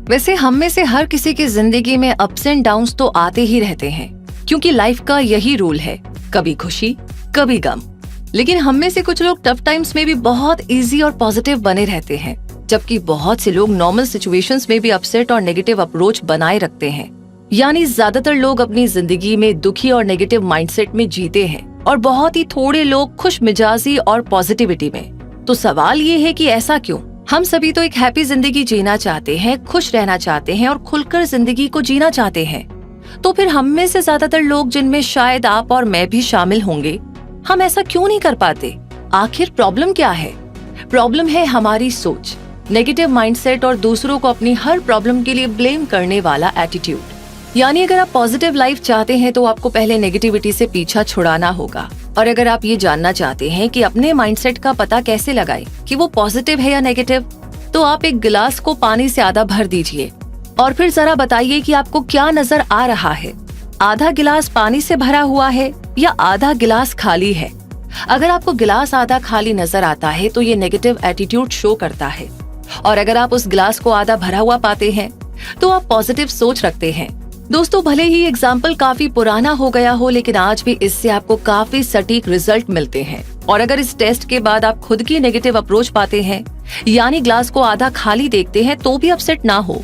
वैसे हम में से हर किसी की जिंदगी में अप्स एंड डाउन्स तो आते ही रहते हैं, क्योंकि लाइफ का यही रूल है, कभी खुशी कभी गम। लेकिन हम में से कुछ लोग टफ टाइम्स में भी बहुत इजी और पॉजिटिव बने रहते हैं, जबकि बहुत से लोग नॉर्मल सिचुएशंस में भी अपसेट और नेगेटिव अप्रोच बनाए रखते हैं। यानी ज्यादातर लोग अपनी जिंदगी में दुखी और नेगेटिव माइंडसेट में जीते हैं और बहुत ही थोड़े लोग खुश मिजाजी और पॉजिटिविटी में। तो सवाल ये है कि ऐसा क्यों? हम सभी तो एक हैप्पी जिंदगी जीना चाहते हैं, खुश रहना चाहते हैं और खुलकर जिंदगी को जीना चाहते हैं। तो फिर हम में से ज्यादातर लोग, जिनमें शायद आप और मैं भी शामिल होंगे, हम ऐसा क्यों नहीं कर पाते? आखिर प्रॉब्लम क्या है? प्रॉब्लम है हमारी सोच, नेगेटिव माइंडसेट और दूसरों को अपनी हर प्रॉब्लम के लिए ब्लेम करने वाला एटीट्यूड। यानी अगर आप पॉजिटिव लाइफ चाहते हैं तो आपको पहले नेगेटिविटी से पीछा छुड़ाना होगा। और अगर आप ये जानना चाहते हैं कि अपने माइंडसेट का पता कैसे लगाएं कि वो पॉजिटिव है या नेगेटिव, तो आप एक गिलास को पानी से आधा भर दीजिए और फिर जरा बताइए कि आपको क्या नजर आ रहा है। आधा गिलास पानी से भरा हुआ है या आधा गिलास खाली है? अगर आपको गिलास आधा खाली नजर आता है तो ये नेगेटिव एटीट्यूड शो करता है, और अगर आप उस गिलास को आधा भरा हुआ पाते हैं तो आप पॉजिटिव सोच रखते हैं। दोस्तों, भले ही एग्जाम्पल काफी पुराना हो गया हो, लेकिन आज भी इससे आपको काफी सटीक रिजल्ट मिलते हैं। और अगर इस टेस्ट के बाद आप खुद की नेगेटिव अप्रोच पाते हैं, यानी ग्लास को आधा खाली देखते हैं, तो भी अपसेट ना हो,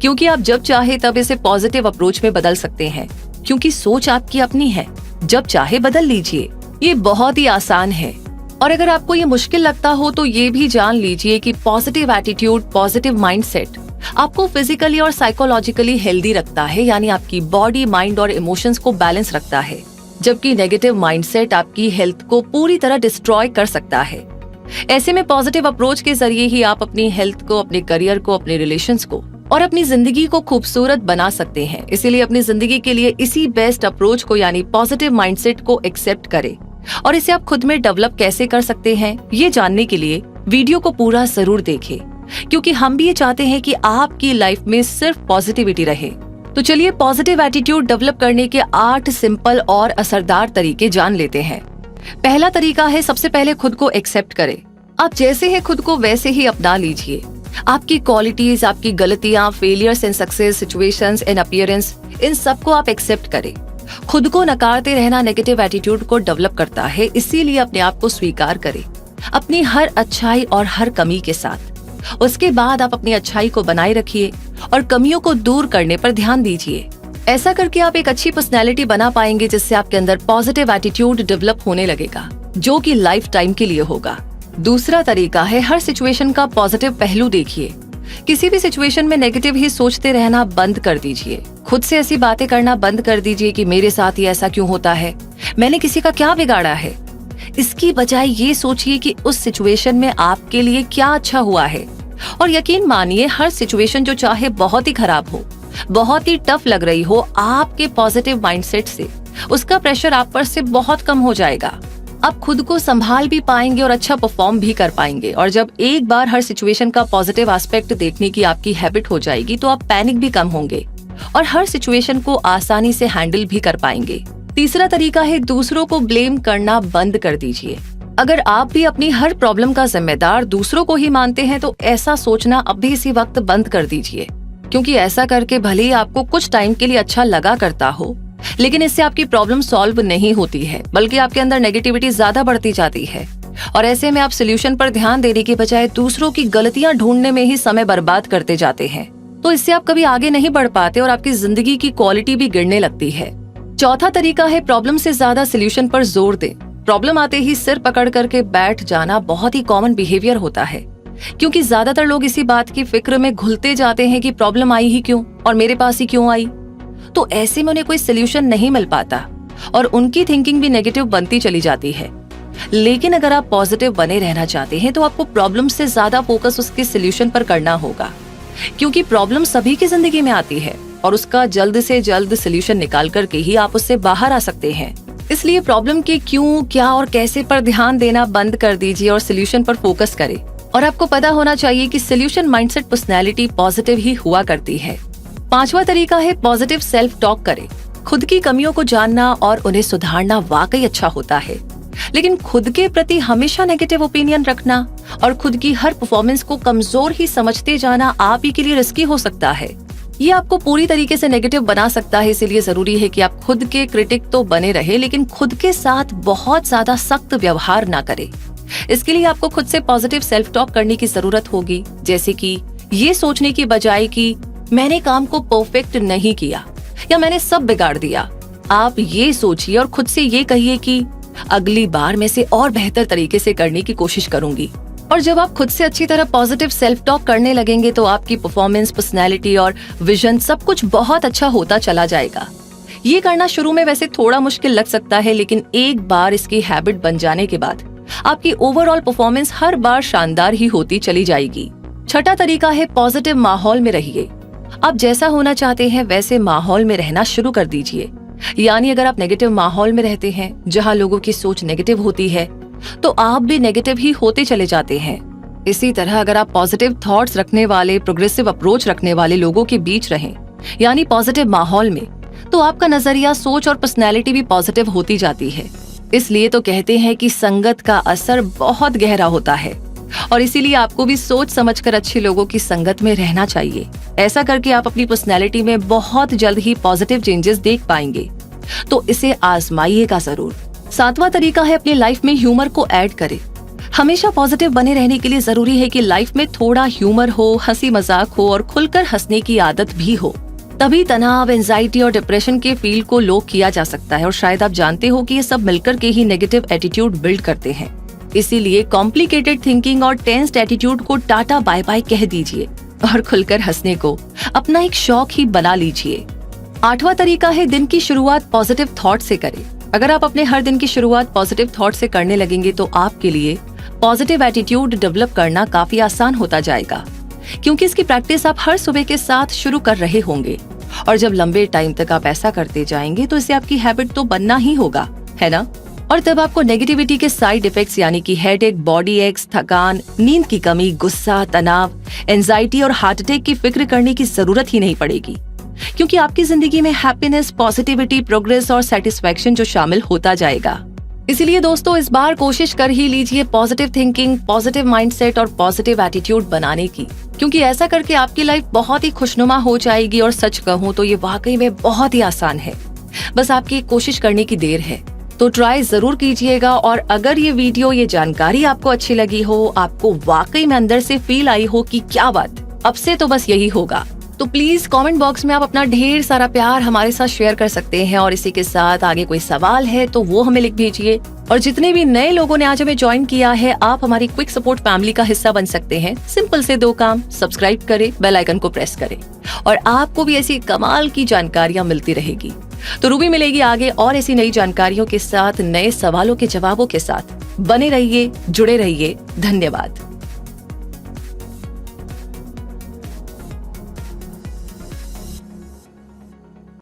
क्योंकि आप जब चाहे तब इसे पॉजिटिव अप्रोच में बदल सकते हैं, क्योंकि सोच आपकी अपनी है। जब चाहे बदल लीजिए, ये बहुत ही आसान है। और अगर आपको ये मुश्किल लगता हो तो ये भी जान लीजिए कि पॉजिटिव एटीट्यूड, पॉजिटिव माइंडसेट आपको फिजिकली और साइकोलॉजिकली हेल्दी रखता है, यानी आपकी बॉडी, माइंड और इमोशंस को बैलेंस रखता है, जबकि नेगेटिव माइंडसेट आपकी हेल्थ को पूरी तरह डिस्ट्रॉय कर सकता है। ऐसे में पॉजिटिव अप्रोच के जरिए ही आप अपनी हेल्थ को, अपने करियर को, अपने रिलेशंस को और अपनी जिंदगी को खूबसूरत बना सकते हैं। इसीलिए अपनी जिंदगी के लिए इसी बेस्ट अप्रोच को, यानी पॉजिटिव माइंडसेट को एक्सेप्ट करें। और इसे आप खुद में डेवलप कैसे कर सकते हैं, ये जानने के लिए वीडियो को पूरा जरूर देखें, क्योंकि हम भी ये चाहते हैं कि आपकी लाइफ में सिर्फ पॉजिटिविटी रहे। तो चलिए पॉजिटिव एटीट्यूड डेवलप करने के 8 सिंपल और असरदार तरीके जान लेते हैं। पहला तरीका है, सबसे पहले खुद को एक्सेप्ट करें। आप जैसे हैं खुद को वैसे ही अपना लीजिए। आपकी क्वालिटीज, आपकी गलतियां, failures and success, situations and appearance, इन सबको आप एक्सेप्ट करें। खुद को नकारते रहना नेगेटिव एटीट्यूड को डेवलप करता है, इसीलिए अपने आप को स्वीकार करें, अपनी हर अच्छाई और हर कमी के साथ। उसके बाद आप अपनी अच्छाई को बनाए रखिए और कमियों को दूर करने पर ध्यान दीजिए। ऐसा करके आप एक अच्छी पर्सनैलिटी बना पाएंगे, जिससे आपके अंदर पॉजिटिव एटीट्यूड डेवलप होने लगेगा, जो कि लाइफ टाइम के लिए होगा। दूसरा तरीका है, हर सिचुएशन का पॉजिटिव पहलू देखिए। किसी भी सिचुएशन में नेगेटिव ही सोचते रहना बंद कर दीजिए। खुद से ऐसी बातें करना बंद कर दीजिए कि मेरे साथ ही ऐसा क्यों होता है, मैंने किसी का क्या बिगाड़ा है। इसकी बजाय ये सोचिए कि उस सिचुएशन में आपके लिए क्या अच्छा हुआ है। और यकीन मानिए, हर सिचुएशन जो चाहे बहुत ही खराब हो, बहुत ही टफ लग रही हो, आपके पॉजिटिव माइंडसेट से उसका प्रेशर आप पर से बहुत कम हो जाएगा। आप खुद को संभाल भी पाएंगे और अच्छा परफॉर्म भी कर पाएंगे। और जब एक बार हर सिचुएशन का पॉजिटिव एस्पेक्ट देखने की आपकी हैबिट हो जाएगी, तो आप पैनिक भी कम होंगे और हर सिचुएशन को आसानी से हैंडल भी कर पाएंगे। तीसरा तरीका है, दूसरों को ब्लेम करना बंद कर दीजिए। अगर आप भी अपनी हर प्रॉब्लम का जिम्मेदार दूसरों को ही मानते हैं, तो ऐसा सोचना अभी इसी वक्त बंद कर दीजिए, क्योंकि ऐसा करके भले ही आपको कुछ टाइम के लिए अच्छा लगा करता हो, लेकिन इससे आपकी प्रॉब्लम सॉल्व नहीं होती है, बल्कि आपके अंदर नेगेटिविटी ज्यादा बढ़ती जाती है। और ऐसे में आप सोल्यूशन पर ध्यान देने की बजाय दूसरों की गलतियां ढूंढने में ही समय बर्बाद करते जाते हैं। तो इससे आप कभी आगे नहीं बढ़ पाते और आपकी जिंदगी की क्वालिटी भी गिरने लगती है। चौथा तरीका है, प्रॉब्लम से ज्यादा सोल्यूशन पर जोर दें। प्रॉब्लम आते ही सिर पकड़ करके बैठ जाना बहुत ही कॉमन बिहेवियर होता है, क्योंकि ज्यादातर लोग इसी बात की फिक्र में घुलते जाते हैं कि प्रॉब्लम आई ही क्यों और मेरे पास ही क्यों आई। तो ऐसे में उन्हें कोई सोल्यूशन नहीं मिल पाता और उनकी थिंकिंग भी नेगेटिव बनती चली जाती है। लेकिन अगर आप पॉजिटिव बने रहना चाहते हैं, तो आपको प्रॉब्लम से ज्यादा फोकस उसके सोल्यूशन पर करना होगा, क्योंकि प्रॉब्लम सभी की जिंदगी में आती है और उसका जल्द से जल्द सोल्यूशन निकाल करके ही आप उससे बाहर आ सकते हैं। इसलिए प्रॉब्लम के क्यों, क्या और कैसे पर ध्यान देना बंद कर दीजिए और सोल्यूशन पर फोकस करें। और आपको पता होना चाहिए कि सोल्यूशन माइंडसेट पर्सनैलिटी पॉजिटिव ही हुआ करती है। पांचवा तरीका है, पॉजिटिव सेल्फ टॉक करें। खुद की कमियों को जानना और उन्हें सुधारना वाकई अच्छा होता है, लेकिन खुद के प्रति हमेशा नेगेटिव ओपिनियन रखना और खुद की हर परफॉर्मेंस को कमजोर ही समझते जाना आप ही के लिए रिस्की हो सकता है। ये आपको पूरी तरीके से नेगेटिव बना सकता है, इसीलिए जरूरी है कि आप खुद के क्रिटिक तो बने रहे, लेकिन खुद के साथ बहुत ज्यादा सख्त व्यवहार ना करें। इसके लिए आपको खुद से पॉजिटिव सेल्फ टॉक करने की जरूरत होगी, जैसे कि ये सोचने की बजाय कि मैंने काम को परफेक्ट नहीं किया या मैंने सब बिगाड़ दिया, आप ये सोचिए और खुद से ये कहिए कि अगली बार मैं इसे और बेहतर तरीके से करने की कोशिश करूंगी। और जब आप खुद से अच्छी तरह पॉजिटिव सेल्फ टॉक करने लगेंगे तो आपकी परफॉर्मेंस, पर्सनैलिटी और विजन सब कुछ बहुत अच्छा होता चला जाएगा। ये करना शुरू में वैसे थोड़ा मुश्किल लग सकता है, लेकिन एक बार इसकी हैबिट बन जाने के बाद आपकी ओवरऑल परफॉर्मेंस हर बार शानदार ही होती चली जाएगी। छठा तरीका है पॉजिटिव माहौल में रहिए। आप जैसा होना चाहते हैं वैसे माहौल में रहना शुरू कर दीजिए। यानी अगर आप नेगेटिव माहौल में रहते हैं जहां लोगों की सोच नेगेटिव होती है, तो आप भी नेगेटिव ही होते चले जाते हैं। इसी तरह अगर आप पॉजिटिव थॉट्स रखने वाले, प्रोग्रेसिव अप्रोच रखने वाले लोगों के बीच रहें, यानी पॉजिटिव माहौल में, तो आपका नजरिया, सोच और पर्सनैलिटी भी पॉजिटिव होती जाती है। इसलिए तो कहते हैं कि संगत का असर बहुत गहरा होता है और इसीलिए आपको भी सोच समझकर अच्छे लोगों की संगत में रहना चाहिए। ऐसा करके आप अपनी पर्सनैलिटी में बहुत जल्द ही पॉजिटिव चेंजेस देख पाएंगे, तो इसे आजमाइएगा जरूर। सातवां तरीका है अपनी लाइफ में ह्यूमर को ऐड करें। हमेशा पॉजिटिव बने रहने के लिए जरूरी है कि लाइफ में थोड़ा ह्यूमर हो, हंसी मजाक हो और खुलकर हंसने की आदत भी हो। तभी तनाव, एंजाइटी और डिप्रेशन के फील को लो किया जा सकता है। और शायद आप जानते हो कि ये सब मिलकर के ही नेगेटिव एटीट्यूड बिल्ड करते हैं। इसीलिए कॉम्प्लिकेटेड थिंकिंग और टेंस्ड एटीट्यूड को टाटा बाय बाय कह दीजिए और खुलकर हंसने को अपना एक शौक ही बना लीजिए। आठवां तरीका है दिन की शुरुआत पॉजिटिव थॉट से करें। अगर आप अपने हर दिन की शुरुआत पॉजिटिव थॉट से करने लगेंगे तो आपके लिए पॉजिटिव एटीट्यूड डेवलप करना काफी आसान होता जाएगा, क्योंकि इसकी प्रैक्टिस आप हर सुबह के साथ शुरू कर रहे होंगे। और जब लंबे टाइम तक आप ऐसा करते जाएंगे तो इसे आपकी हैबिट तो बनना ही होगा, है ना? और तब आपको नेगेटिविटी के साइड इफेक्ट्स यानी कि हेडेक, बॉडी एक्स, थकान, नींद की कमी, गुस्सा, तनाव, एंजाइटी और हार्ट अटैक की फिक्र करने की जरूरत ही नहीं पड़ेगी, क्योंकि आपकी जिंदगी में हैप्पीनेस, पॉजिटिविटी, प्रोग्रेस और सेटिस्फैक्शन जो शामिल होता जाएगा। इसलिए दोस्तों, इस बार कोशिश कर ही लीजिए पॉजिटिव थिंकिंग, पॉजिटिव माइंडसेट और पॉजिटिव एटीट्यूड बनाने की, क्योंकि ऐसा करके आपकी लाइफ बहुत ही खुशनुमा हो जाएगी। और सच कहूँ तो ये वाकई में बहुत ही आसान है, बस आपकी कोशिश करने की देर है। तो ट्राई जरूर कीजिएगा। और अगर ये वीडियो, ये जानकारी आपको अच्छी लगी हो, आपको वाकई में अंदर से फील आई हो कि क्या बात, अब से तो बस यही होगा, तो प्लीज कमेंट बॉक्स में आप अपना ढेर सारा प्यार हमारे साथ शेयर कर सकते हैं। और इसी के साथ आगे कोई सवाल है तो वो हमें लिख भेजिए। और जितने भी नए लोगों ने आज हमें ज्वाइन किया है, आप हमारी क्विक सपोर्ट फैमिली का हिस्सा बन सकते हैं। सिंपल से 2 काम, सब्सक्राइब करें, बेल आइकन को प्रेस करें और आपको भी ऐसी कमाल की जानकारियां मिलती रहेगी। तो रूबी मिलेगी आगे और ऐसी नई जानकारियों के साथ, नए सवालों के जवाबों के साथ। बने रहिए, जुड़े रहिए। धन्यवाद।